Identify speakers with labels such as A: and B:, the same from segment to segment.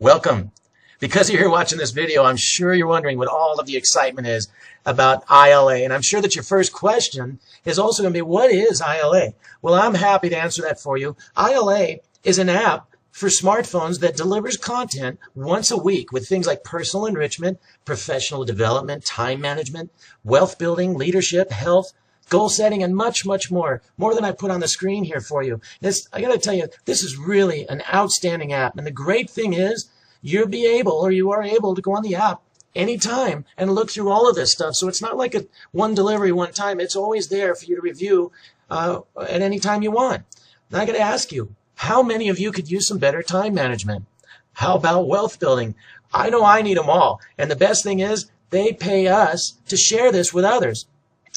A: Welcome. Because you're here watching this video, I'm sure you're wondering what all of the excitement is about ILA. And I'm sure that your first question is also going to be, what is ILA? Well, I'm happy to answer that for you. ILA is an app for smartphones that delivers content once a week with things like personal enrichment, professional development, time management, wealth building, leadership, health, goal setting, and much, much more. More than I put on the screen here for you. I got to tell you, this is really an outstanding app. And the great thing is, you are able to go on the app anytime and look through all of this stuff. So it's not like a one delivery, one time. It's always there for you to review at any time you want. Now I got to ask you, how many of you could use some better time management? How about wealth building? I know I need them all. And the best thing is, they pay us to share this with others.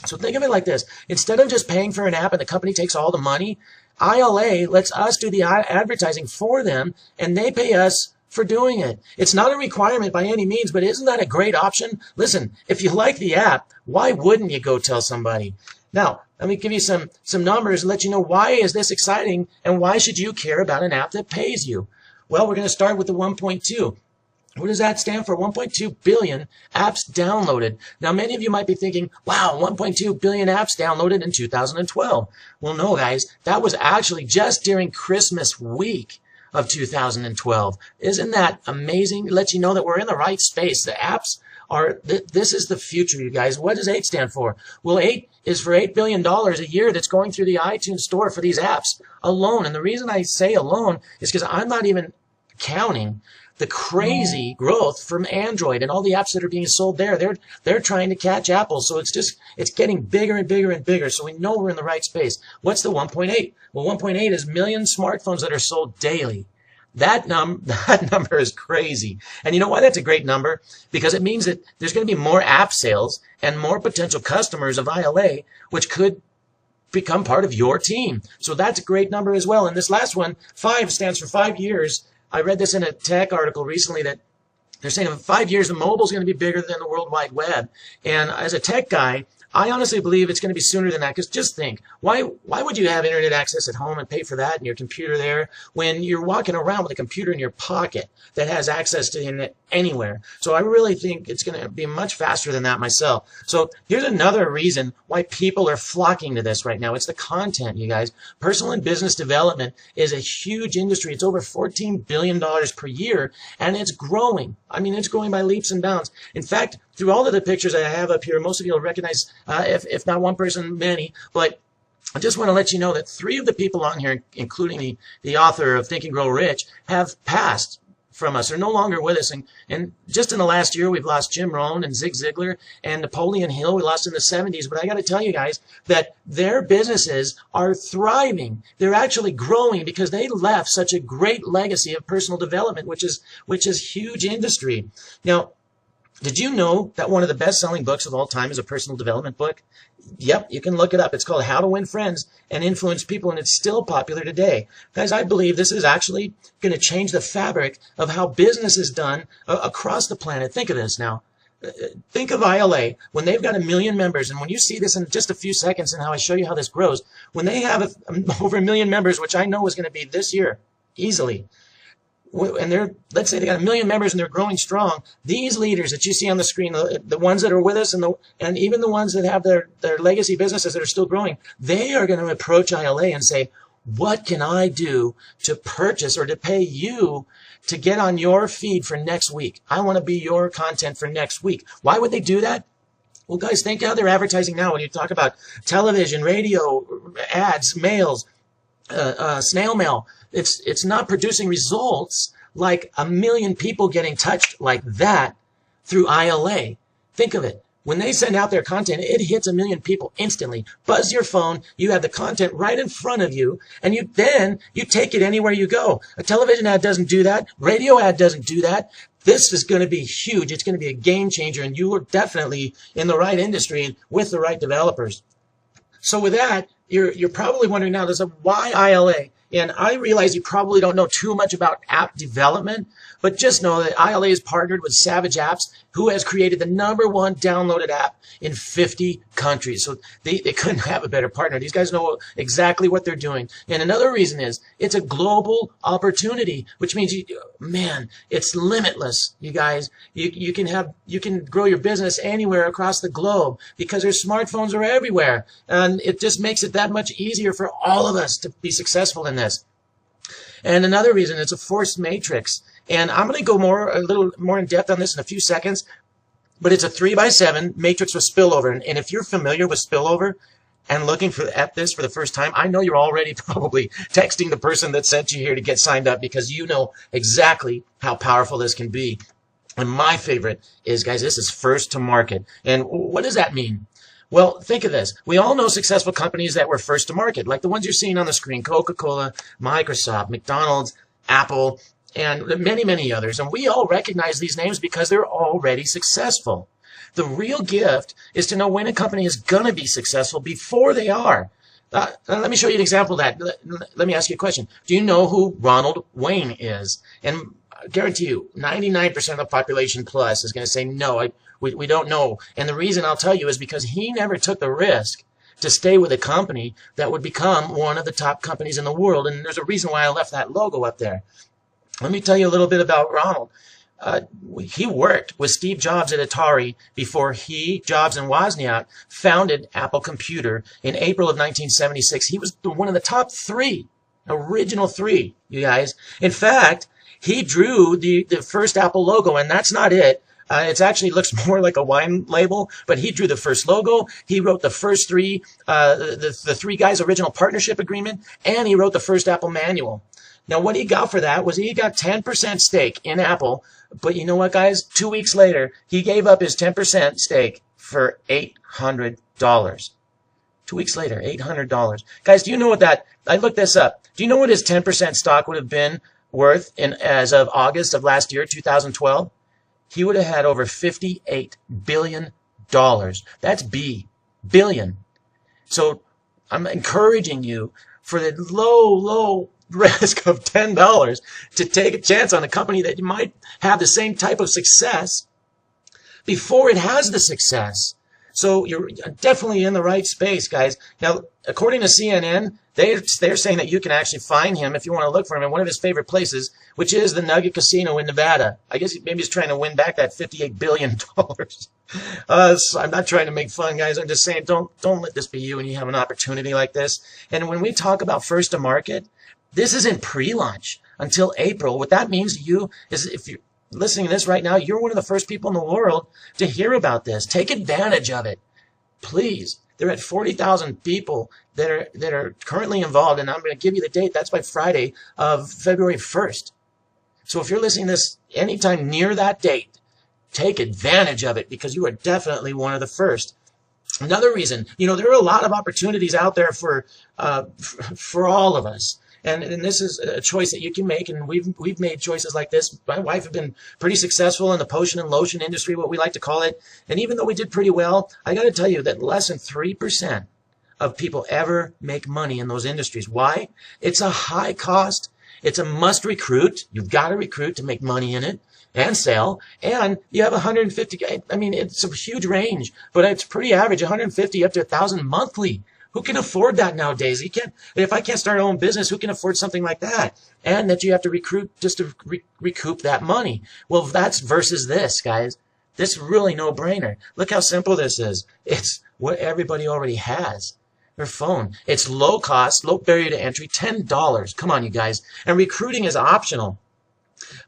A: So think of it like this. Instead of just paying for an app and the company takes all the money, ILA lets us do the advertising for them, and they pay us for doing it. It's not a requirement by any means, but isn't that a great option? Listen, if you like the app, why wouldn't you go tell somebody? Now, let me give you some numbers and let you know why is this exciting and why should you care about an app that pays you? Well, we're going to start with the 1.2. What does that stand for? 1.2 billion apps downloaded. Now, many of you might be thinking, wow, 1.2 billion apps downloaded in 2012. Well, no, guys, that was actually just during Christmas week of 2012. Isn't that amazing? It lets you know that we're in the right space. The apps are, this is the future, you guys. What does 8 stand for? Well, 8 is for $8 billion a year that's going through the iTunes store for these apps alone. And the reason I say alone is because I'm not even counting the crazy growth from Android and all the apps that are being sold there. They're trying to catch Apple. So it's getting bigger and bigger and bigger. So we know we're in the right space. What's the 1.8? Well, 1.8 is million smartphones that are sold daily. That number is crazy. And you know why that's a great number? Because it means that there's going to be more app sales and more potential customers of ILA, which could become part of your team. So that's a great number as well. And this last one, 5 stands for 5 years. I read this in a tech article recently that they're saying in 5 years, the mobile is going to be bigger than the World Wide Web. And as a tech guy, I honestly believe it's going to be sooner than that, because just think, why would you have internet access at home and pay for that and your computer there when you're walking around with a computer in your pocket that has access to the internet anywhere? So I really think it's going to be much faster than that myself. So here's another reason why people are flocking to this right now. It's the content, you guys. Personal and business development is a huge industry. It's over $14 billion per year, and it's growing. I mean, it's growing by leaps and bounds. In fact, through all of the pictures I have up here, most of you will recognize, if not one person, many, but I just want to let you know that 3 of the people on here, including the author of Think and Grow Rich, have passed from us. They're no longer with us. And just in the last year, we've lost Jim Rohn and Zig Ziglar and Napoleon Hill. We lost in the 70s. But I got to tell you guys that their businesses are thriving. They're actually growing because they left such a great legacy of personal development, which is huge industry. Now, did you know that one of the best-selling books of all time is a personal development book? Yep, you can look it up. It's called How to Win Friends and Influence People, and it's still popular today. Guys, I believe this is actually going to change the fabric of how business is done across the planet. Think of this now. Think of ILA, when they've got 1 million members, and when you see this in just a few seconds and how I show you how this grows, when they have over 1 million members, which I know is going to be this year, easily, and let's say they got 1 million members and they're growing strong, these leaders that you see on the screen, the ones that are with us and even the ones that have their legacy businesses that are still growing, they are going to approach ILA and say, what can I do to purchase or to pay you to get on your feed for next week? I want to be your content for next week. Why would they do that? Well, guys, think how they're advertising now when you talk about television, radio, ads, mails, snail mail. It's not producing results like 1 million people getting touched like that through ILA. Think of it. When they send out their content, it hits 1 million people instantly. Buzz your phone. You have the content right in front of you, and you take it anywhere you go. A television ad doesn't do that. Radio ad doesn't do that. This is going to be huge. It's going to be a game changer, and you are definitely in the right industry with the right developers. So with that, you're probably wondering now, why ILA? And I realize you probably don't know too much about app development, but just know that ILA is partnered with Savage Apps, who has created the #1 downloaded app in 50 countries. So they couldn't have a better partner. These guys know exactly what they're doing. And another reason is it's a global opportunity, which means, man, it's limitless, you guys. You can grow your business anywhere across the globe because their smartphones are everywhere. And it just makes it that much easier for all of us to be successful in this. And another reason, it's a force matrix. And I'm going to go a little more in depth on this in a few seconds, but it's a 3x7 matrix with spillover. And if you're familiar with spillover and looking at this for the first time, I know you're already probably texting the person that sent you here to get signed up because you know exactly how powerful this can be. And my favorite is, guys, this is first to market. And what does that mean? Well, think of this. We all know successful companies that were first to market, like the ones you're seeing on the screen: Coca-Cola, Microsoft, McDonald's, Apple, and many, many others. And we all recognize these names because they're already successful. The real gift is to know when a company is going to be successful before they are. Let me show you an example of that. Let me ask you a question. Do you know who Ronald Wayne is? And I guarantee you, 99% of the population plus is going to say, no, we don't know. And the reason I'll tell you is because he never took the risk to stay with a company that would become one of the top companies in the world. And there's a reason why I left that logo up there. Let me tell you a little bit about Ronald. He worked with Steve Jobs at Atari before he, Jobs, and Wozniak founded Apple Computer in April of 1976. He was one of the top original three, you guys. In fact, he drew the first Apple logo, and that's not it. It actually looks more like a wine label, but he drew the first logo. He wrote the first the three guys' original partnership agreement, and he wrote the first Apple manual. Now, what he got for that was he got 10% stake in Apple. But you know what, guys? 2 weeks later, he gave up his 10% stake for $800. 2 weeks later, $800. Guys, do you know what I looked this up. Do you know what his 10% stock would have been worth as of August of last year, 2012? He would have had over $58 billion. That's billion. So I'm encouraging you for the low risk of $10 to take a chance on a company that you might have the same type of success before it has the success. So you're definitely in the right space, guys. Now, according to CNN, they're saying that you can actually find him if you want to look for him in one of his favorite places, which is the Nugget Casino in Nevada. I guess maybe he's trying to win back that $58 billion. So I'm not trying to make fun, guys. I'm just saying don't let this be you when you have an opportunity like this. And when we talk about first to market, this isn't pre-launch until April. What that means to you is if you're listening to this right now, you're one of the first people in the world to hear about this. Take advantage of it. Please. They're at 40,000 people that are currently involved, and I'm going to give you the date. That's by Friday of February 1st. So if you're listening to this anytime near that date, take advantage of it because you are definitely one of the first. Another reason, there are a lot of opportunities out there for all of us. And this is a choice that you can make, and we've made choices like this. My wife has been pretty successful in the potion and lotion industry, what we like to call it. And even though we did pretty well, I got to tell you that less than 3% of people ever make money in those industries. Why? It's a high cost. It's a must recruit. You've got to recruit to make money in it and sell. And you have 150. I mean, it's a huge range, but it's pretty average, 150 up to 1,000 monthly. Who can afford that nowadays? If I can't start my own business, who can afford something like that? And that you have to recruit just to recoup that money. Well, that's versus this, guys. This is really no-brainer. Look how simple this is. It's what everybody already has. Their phone. It's low cost, low barrier to entry, $10. Come on, you guys. And recruiting is optional.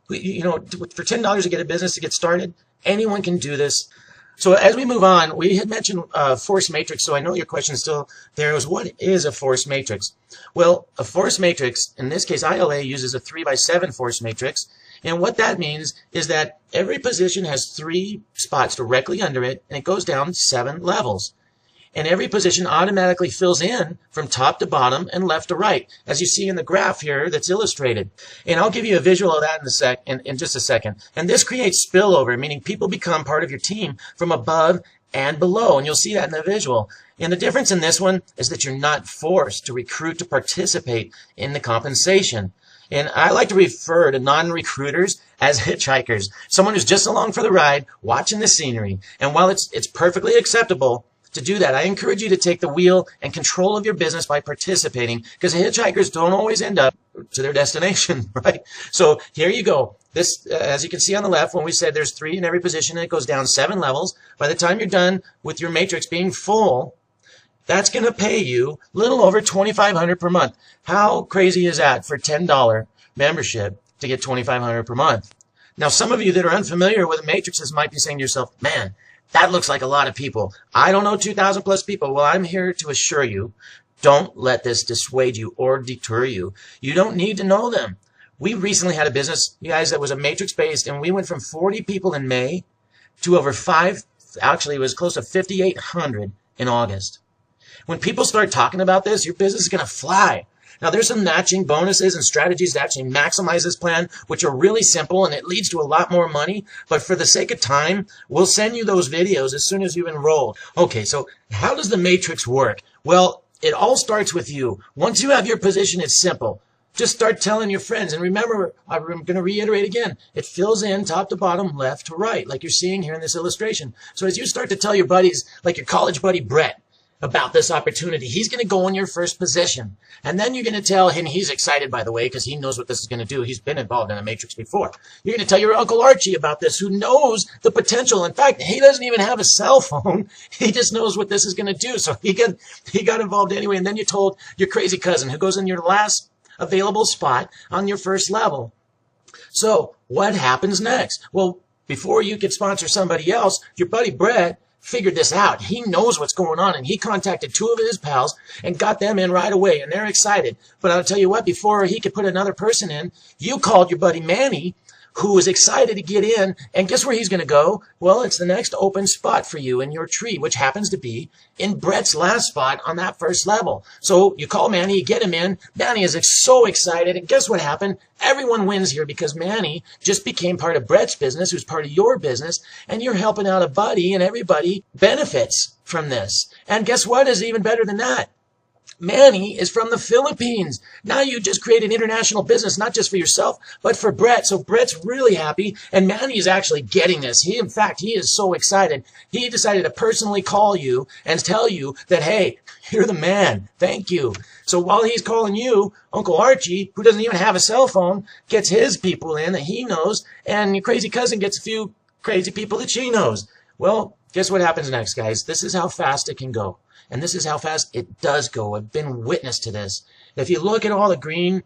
A: For $10 to get a business to get started, anyone can do this. So as we move on, we had mentioned force matrix, so I know your question is still there. What is a force matrix? Well, a force matrix, in this case, ILA uses a 3x7 force matrix, and what that means is that every position has 3 spots directly under it, and it goes down 7 levels. and every position automatically fills in from top to bottom and left to right, as you see in the graph here that's illustrated. And I'll give you a visual of that in just a second. And this creates spillover, meaning people become part of your team from above and below, and you'll see that in the visual. And the difference in this one is that you're not forced to recruit to participate in the compensation. And I like to refer to non-recruiters as hitchhikers, someone who's just along for the ride, watching the scenery. And while it's perfectly acceptable to do that, I encourage you to take the wheel and control of your business by participating, because hitchhikers don't always end up to their destination, right? So here you go. This, as you can see on the left, when we said there's 3 in every position and it goes down 7 levels, by the time you're done with your matrix being full, that's going to pay you a little over $2,500 per month. How crazy is that for $10 membership to get $2,500 per month? Now, some of you that are unfamiliar with matrices might be saying to yourself, man, that looks like a lot of people. I don't know 2,000 plus people. Well, I'm here to assure you, don't let this dissuade you or deter you. You don't need to know them. We recently had a business, you guys, that was a matrix based, and we went from 40 people in May to over actually it was close to 5,800 in August. When people start talking about this, your business is going to fly. Now, there's some matching bonuses and strategies to actually maximize this plan, which are really simple, and it leads to a lot more money. But for the sake of time, we'll send you those videos as soon as you've enrolled. Okay, so how does the matrix work? Well, it all starts with you. Once you have your position, it's simple. Just start telling your friends. And remember, I'm going to reiterate again, it fills in top to bottom, left to right, like you're seeing here in this illustration. So as you start to tell your buddies, like your college buddy Brett, about this opportunity, he's going to go in your first position. And then you're going to tell him, he's excited, by the way, because he knows what this is going to do. He's been involved in a matrix before. You're going to tell your Uncle Archie about this, who knows the potential. In fact, he doesn't even have a cell phone. He just knows what this is going to do. So he got involved anyway. And then you told your crazy cousin, who goes in your last available spot on your first level. So what happens next? Well, before you could sponsor somebody else, your buddy Brett figured this out. He knows what's going on, and he contacted 2 of his pals and got them in right away, and they're excited. But I'll tell you what, before he could put another person in, you called your buddy Manny, who was excited to get in, and guess where he's going to go? Well, it's the next open spot for you in your tree, which happens to be in Brett's last spot on that first level. So you call Manny, you get him in. Manny is so excited, and guess what happened? Everyone wins here because Manny just became part of Brett's business, who's part of your business, and you're helping out a buddy, and everybody benefits from this. And guess what is even better than that? Manny is from the Philippines. Now you just created international business, not just for yourself, but for Brett. So Brett's really happy, and Manny is actually getting this. In fact, he is so excited. He decided to personally call you and tell you that, hey, you're the man. Thank you. So while he's calling you, Uncle Archie, who doesn't even have a cell phone, gets his people in that he knows, and your crazy cousin gets a few crazy people that she knows. Well, guess what happens next, guys? This is how fast it can go. And this is how fast it does go. I've been witness to this. If you look at all the green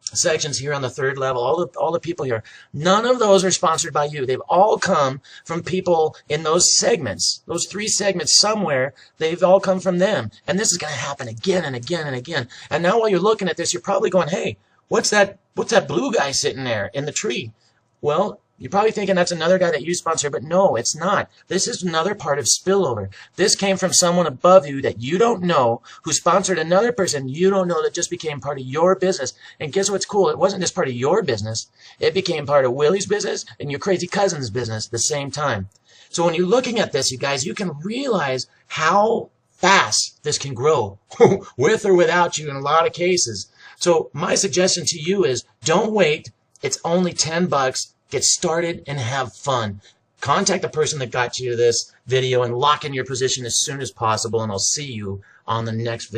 A: sections here on the 3rd level, all the people here, none of those are sponsored by you. They've all come from people in those segments, those 3 segments somewhere. They've all come from them. And this is going to happen again and again and again. And now while you're looking at this, you're probably going, hey, what's that blue guy sitting there in the tree? Well, you're probably thinking that's another guy that you sponsor, but no, it's not. This is another part of spillover. This came from someone above you that you don't know, who sponsored another person you don't know that just became part of your business. And guess what's cool? It wasn't just part of your business. It became part of Willie's business and your crazy cousin's business at the same time. So when you're looking at this, you guys, you can realize how fast this can grow with or without you in a lot of cases. So my suggestion to you is don't wait. It's only $10. Get started and have fun. Contact the person that got you this video and lock in your position as soon as possible, and I'll see you on the next video.